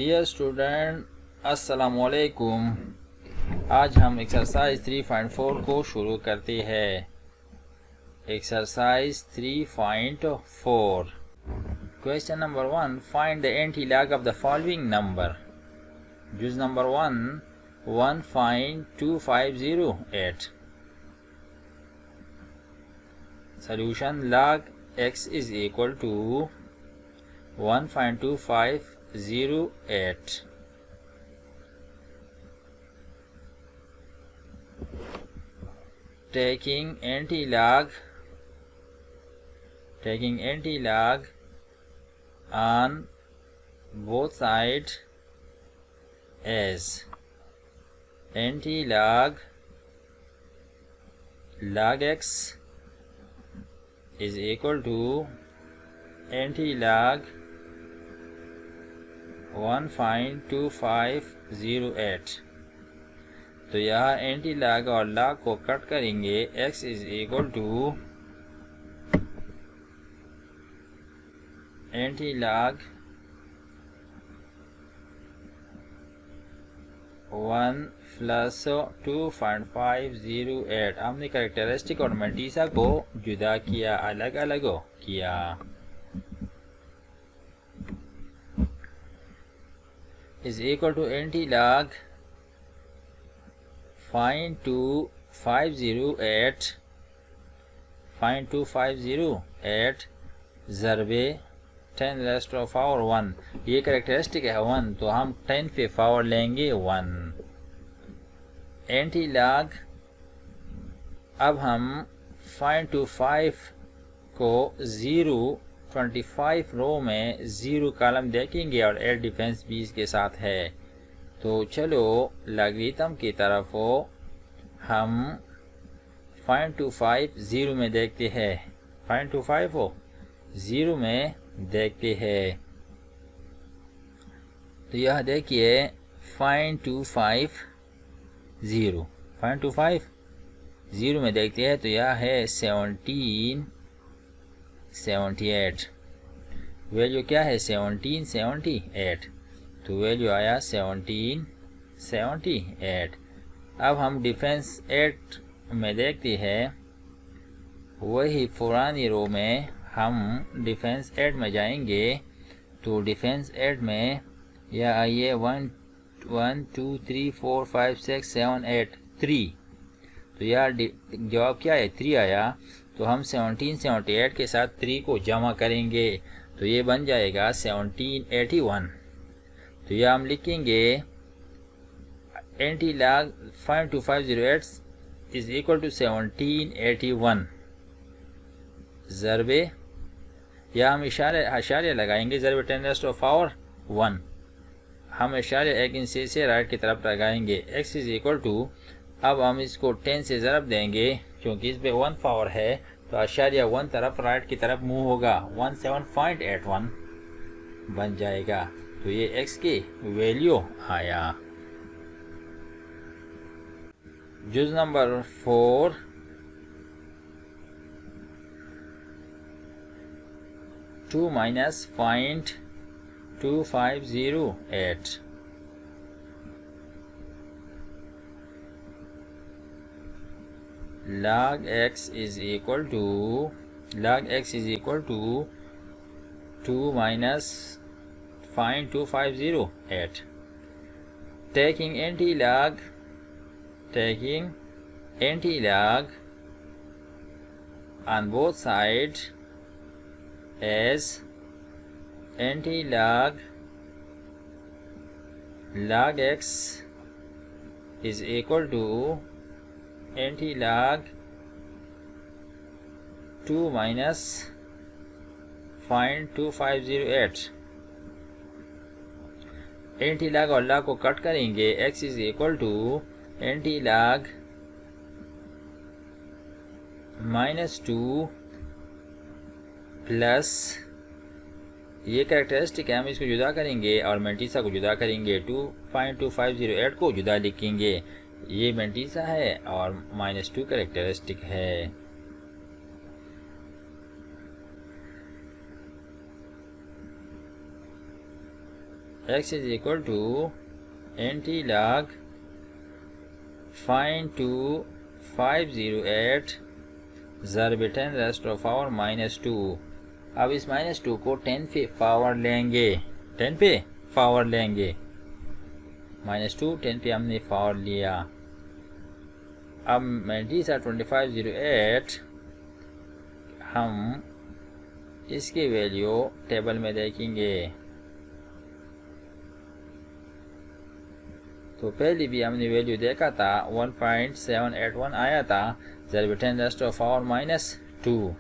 Dear student, अस्सलाम-ओ-अलैकुम। आज हम exercise 3.4 को शुरू करते हैं। Exercise 3.4 question number 1, find the antilog of the following number. जुज number 1 1.2508। Solution log x is equal to 1.2508. Taking anti-log on both sides as anti-log log x is equal to anti-log 1.2508। तो यहाँ antilog और log को cut करेंगे। x is equal to antilog 1 plus 2.508। हमने characteristic और मल्टीसा को जुदा किया, अलग अलग किया। Is equal to antilog 0.2508 ज़रबे 10⁻⁴ 1। ये कैरेक्टरिस्टिक है 1, तो हम 10 पे पावर लेंगे 1। एंटी लॉग, अब हम 0.25 को 0.25 रो में 0 कॉलम देखेंगे और 8 डिफेंस 20 के साथ है। तो चलो लॉगरिथम की तरफ हम 0.25 0 में देखते हैं। 0.25 0 में देखते हैं। तो यह देखिए 0.25 0 में देखते हैं। तो यह है 1778। वैल्यू क्या है? 1778। तो वैल्यू आया 1778। अब हम डिफेंस 8 में देखते हैं। वही पुरानी रो में हम डिफेंस 8 में जाएंगे। तो डिफेंस 8 में यह आइए 1 2 3 4 5 6 7 8 3। तो यह जवाब क्या है? 3 आया। तो हम 1778 के साथ 3 को जमा करेंगे। तो ये बन जाएगा 1781। तो यह हम लिखेंगे antilog 0.2508 is equal to 1781 ज़रबे, या हम इशारे लगाएंगे ज़रबे 10⁻⁴ 1। हम इशारे एक इंच से राइट की तरफ लगाएंगे। x इज इक्वल टू, अब हम इसको 10 से ज़रब देंगे क्योंकि इस पे 1 पावर है। तो अशारिया 1 तरफ राइट की तरफ मूव होगा, 17.81 बन जाएगा। तो ये x की वैल्यू आया। जुज number 4 2 minus 0.2508। log x is equal to 2 minus 0.2508। taking anti-log on both sides as anti-log log x is equal to anti-log 2 minus 0.2508। Antilog और लॉग को कट करेंगे। x is equal to antilog -2 plus, ये characteristic है, हम इसको जुदा करेंगे और मल्टीसा को जुदा करेंगे। 2.2508 को जुदा लिखेंगे। ये मल्टीसा है और -2 कैरेक्टरिस्टिक है। x is equal to antilog find 2508 ज़रब 10 rest of power -2। अब इस -2 को 10 पे पावर लेंगे, 10 पे पावर लेंगे, -2 10 पे हमने पावर लिया। अब mantissa 2508 हम इसकी वैल्यू टेबल में देखेंगे। तो पहले भी हमने वैल्यू देखा था 1.781 आया था ज़रब 10 रेस्ट ऑफ पावर -2।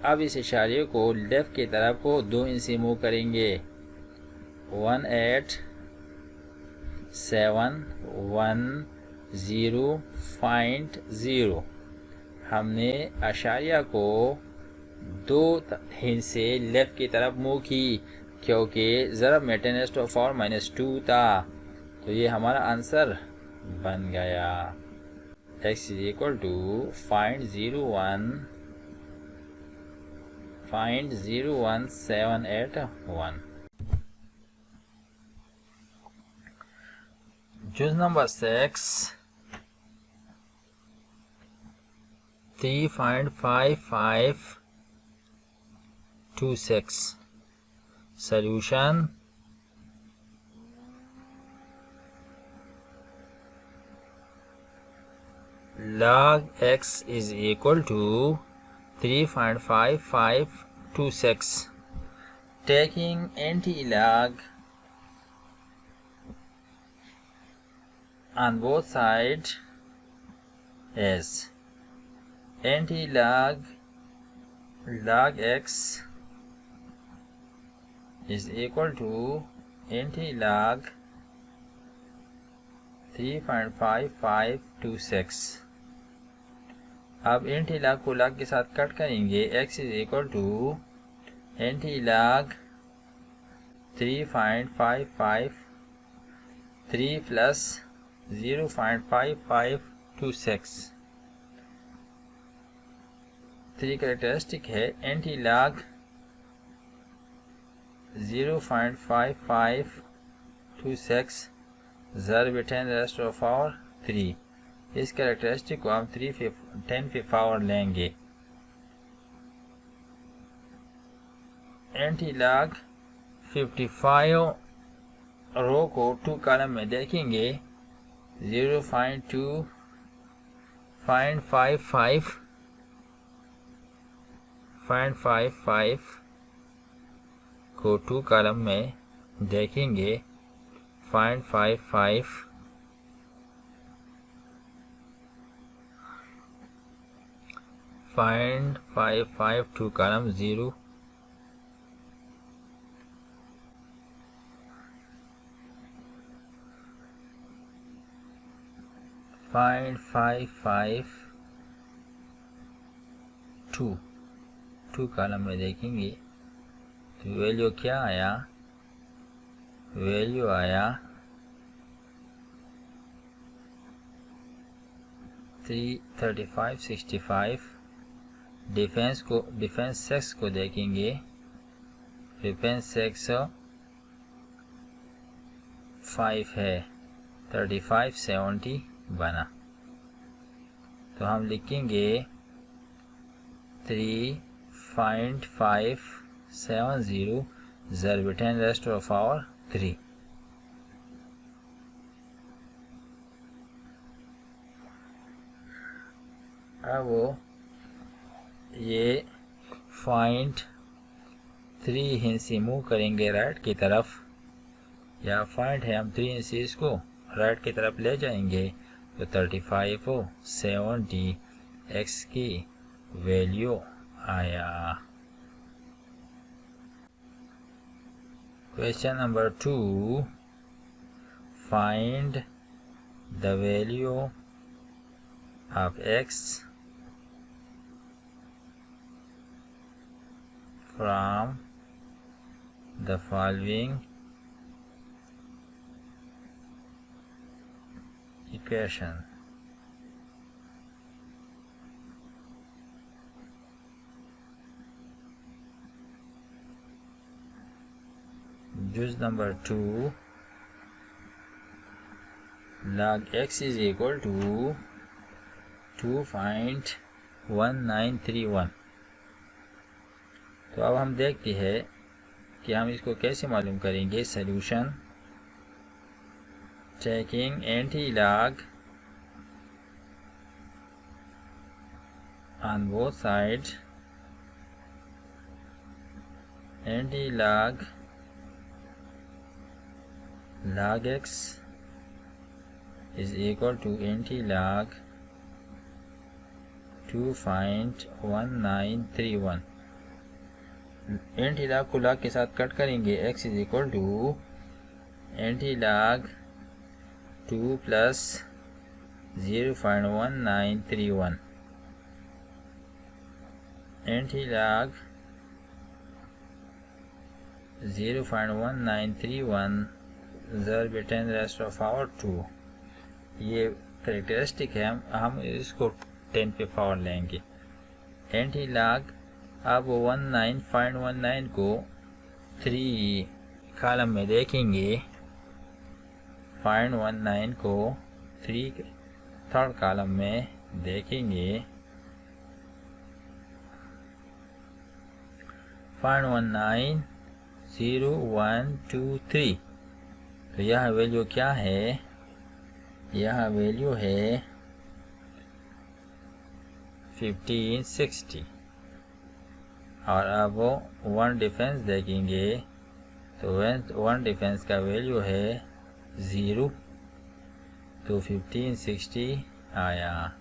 अब इस इशारे को लेफ्ट की तरफ को 2 इंच से मूव करेंगे। 18710.0 हमने अशारिया को 2 इंच से लेफ्ट की तरफ मूव की, क्योंकि ज़रब में 10 रेज़्ड टू पावर -2 था। तो ये हमारा आंसर बन गया। x is equal to find 01781। जुज़ number 6 3.5526। solution log x is equal to 3.5526. taking antilog on both sides as antilog log x is equal to antilog 3.5526। अब antilog को log के साथ कट करेंगे। x is equal to antilog 3.553 plus 0.5526। 3 characteristic है। antilog 0.5526 ज़रब 10 raised to power 3। इस characteristic को हम 10 पे पावर लेंगे। antilog 55 रो को 2 कॉलम में देखेंगे। 0.255 को 2 कॉलम में देखेंगे। 0.55 2 कॉलम 0 0.55 2 कॉलम में देखेंगे। तो वैल्यू क्या आया? वैल्यू आया 33565। डिफेंस सेक्स को देखेंगे। डिफेंस सेक्स 5 है, 3570 बना। तो हम लिखेंगे 3.570 ज़रब 10 रेज़्ड टू पावर 3। अब ये पॉइंट 3 इंच से मूव करेंगे राइट की तरफ। या पॉइंट है, हम 3 इंच इसको राइट की तरफ ले जाएंगे। तो 3570 x की वैल्यू आया। Question number 2 find the value of x from the following equation. जुज़ नंबर 2 log x is equal to 2.1931। तो अब हम देखते हैं कि हम इसको कैसे मालूम करेंगे। Solution taking anti-log on both sides, anti-log log x is equal to anti-log 2.1931। anti-log को log के साथ कट करेंगे। x is equal to anti-log 2 plus 0.1931 anti-log 0.1931 ज़रब 10⁻²। ये करेक्टरिस्टिक है, हम इसको 10 पे पावर लेंगे। एंटी-लॉग अब 19.19 को 3 कॉलम में देखेंगे। 0.19 को 3rd कॉलम में देखेंगे। 0.19 0 1 2 3। तो यह वैल्यू क्या है? यह वैल्यू है 1560। और अब 1 डिफरेंस देखेंगे तो 1 डिफरेंस का वैल्यू है 0। तो 1560 आया।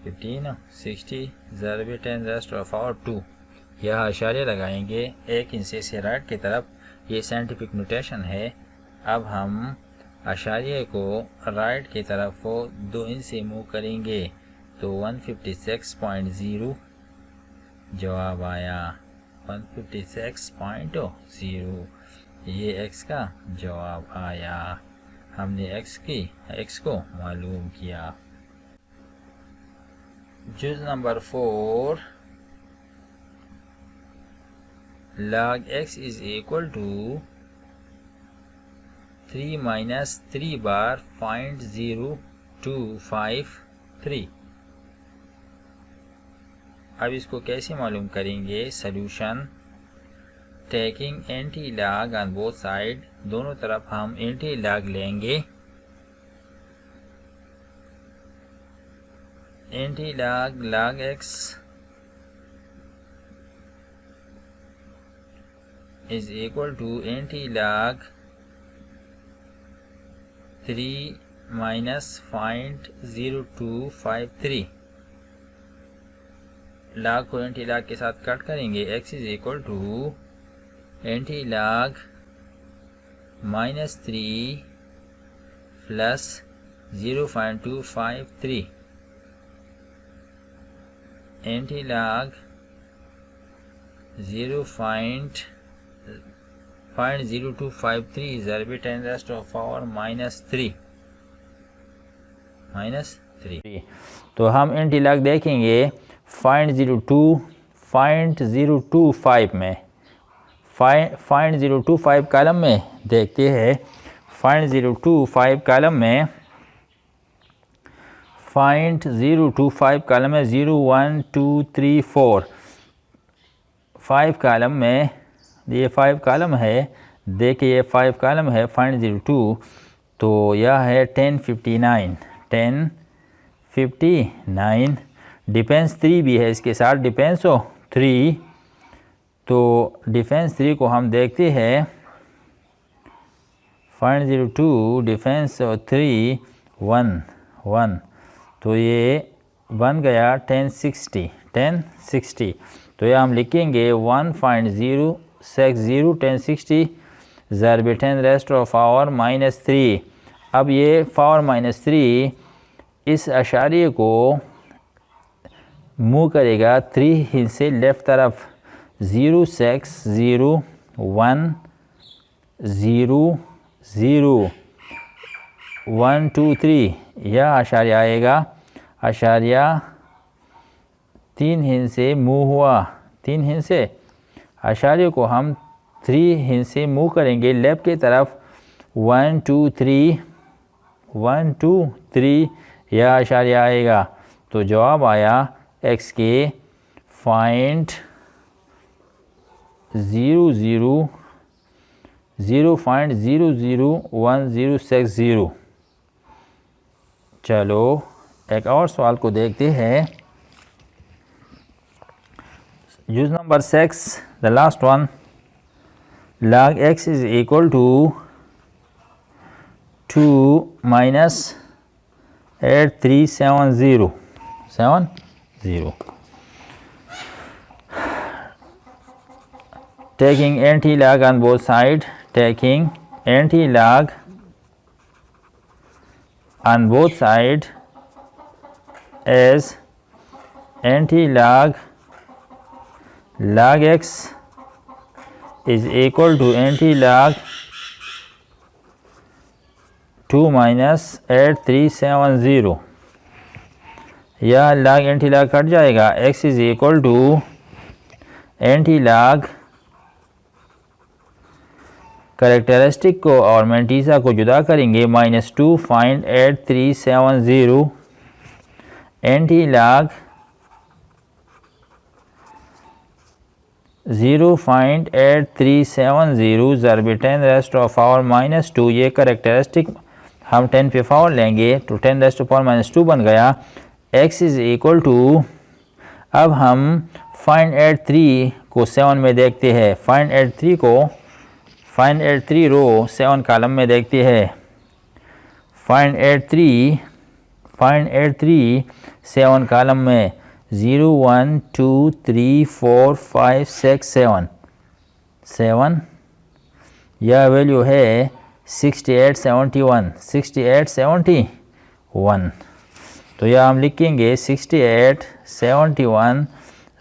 1560 ज़रब 10⁻²। यह इशारे लगाएंगे 1 हिस्से से राइट की तरफ। ये साइंटिफिक नोटेशन है। अब हम अशारिये को राइट की तरफ 2 इंच से मूव करेंगे तो 156.0 जवाब आया। 156.0 ये x का जवाब आया। हमने x को मालूम किया। जुज़ number 4 log x is equal to 3 minus 3 bar 0.0253। अब इसको कैसे मालूम करेंगे? Solution taking anti-log on both side, दोनों तरफ हम एंटी-लॉग लेंगे। Anti-log log x is equal to anti-log 3 minus 0.0253। log को anti-log के साथ कट करेंगे। x is equal to anti-log -3 plus 0.253 anti-log 0.0253 ज़रब 10⁻³ -3। तो हम एंटी-लॉग देखेंगे 0.025 में। 0.025 कॉलम में देखते हैं। 0.025 कॉलम में 0.025 कॉलम में 0 1 2 3 4 5 कॉलम में। ये 5 कॉलम है। देखिए ये 5 कॉलम है 0.02। तो यह है 1059। डिफेंस 3 भी है इसके साथ, डिफेंस 3। तो डिफेंस 3 को हम देखते हैं। 0.02 डिफेंस 3 1। तो ये बन गया 1060। तो यह हम लिखेंगे 1.060 1060 ज़रब 10⁻³ अब ये (-3) इस अशारिये को मूव करेगा 3 हिस्से लेफ़्ट तरफ। 0 6 0 1 0 0 1 2 3 यह अशारिया आएगा। अशारिया 3 हिस्से मूव हुआ। 3 हिस्से अशारिये को हम 3 हिस्से मूव करेंगे लेफ्ट की तरफ 1 2 3 1 2 3 यह आशारिया आएगा। तो जवाब आया x के फाइंड 0.001060। चलो एक और सवाल को देखते हैं। Use number 6, the last one, log x is equal to 2 minus 8370 taking anti-log on both sides, taking anti-log on both sides as anti-log log x is equal to anti-log 2 minus 8370। यह log anti-log cut जाएगा। x is equal to anti-log characteristic को और mantissa को जुदा करेंगे। -2 find 8370 anti-log 0.8370 ज़रब 10⁻⁻²। ये characteristic हम 10 पे पावर लेंगे तो 10⁻⁻² बन गया। x इज़ इक्वल टू, अब हम फाइंड 83 को 7 में देखते हैं। फाइंड 83 रो 7 कॉलम में देखते हैं। फाइंड 83 7 कॉलम में 0 1 2 3 4 5 6 7 यह वैल्यू है 6871। तो यह हम लिखेंगे 6871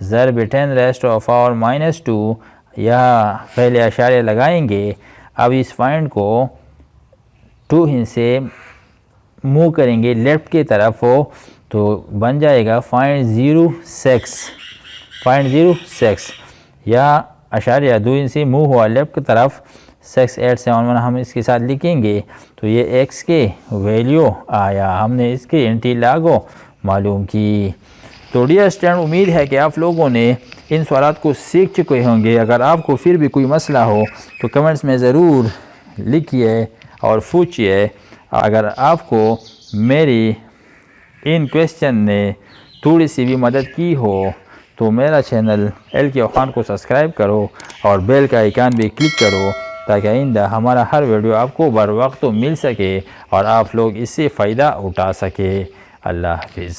ज़रब 10⁻⁻²। यह पहले अशारे लगाएंगे। अब इस फाइंड को 2 हिस्से मूव करेंगे लेफ्ट की तरफ हो तो बन जाएगा फाइंड 06। यह अशारिया 2 हिस्से मूव हुआ लेफ्ट की तरफ 6871 हम इसके साथ लिखेंगे। तो ये x के वैल्यू आया। हमने इसके एंटी-लॉग मालूम की। तो डियर स्टूडेंट, उम्मीद है कि आप लोगों ने इन सवालों को सीख चुके होंगे। अगर आपको फिर भी कोई मसला हो तो कमेंट्स में ज़रूर लिखिए और पूछिए। अगर आपको मेरी इन क्वेश्चन ने थोड़ी सी भी मदद की हो तो मेरा चैनल LK खान को सब्सक्राइब करो और बेल का आइकन भी क्लिक करो ताकि आइंदा हमारा हर वीडियो आपको बर वक्त मिल सके और आप लोग इससे फ़ायदा उठा सके। अल्लाह हाफिज़।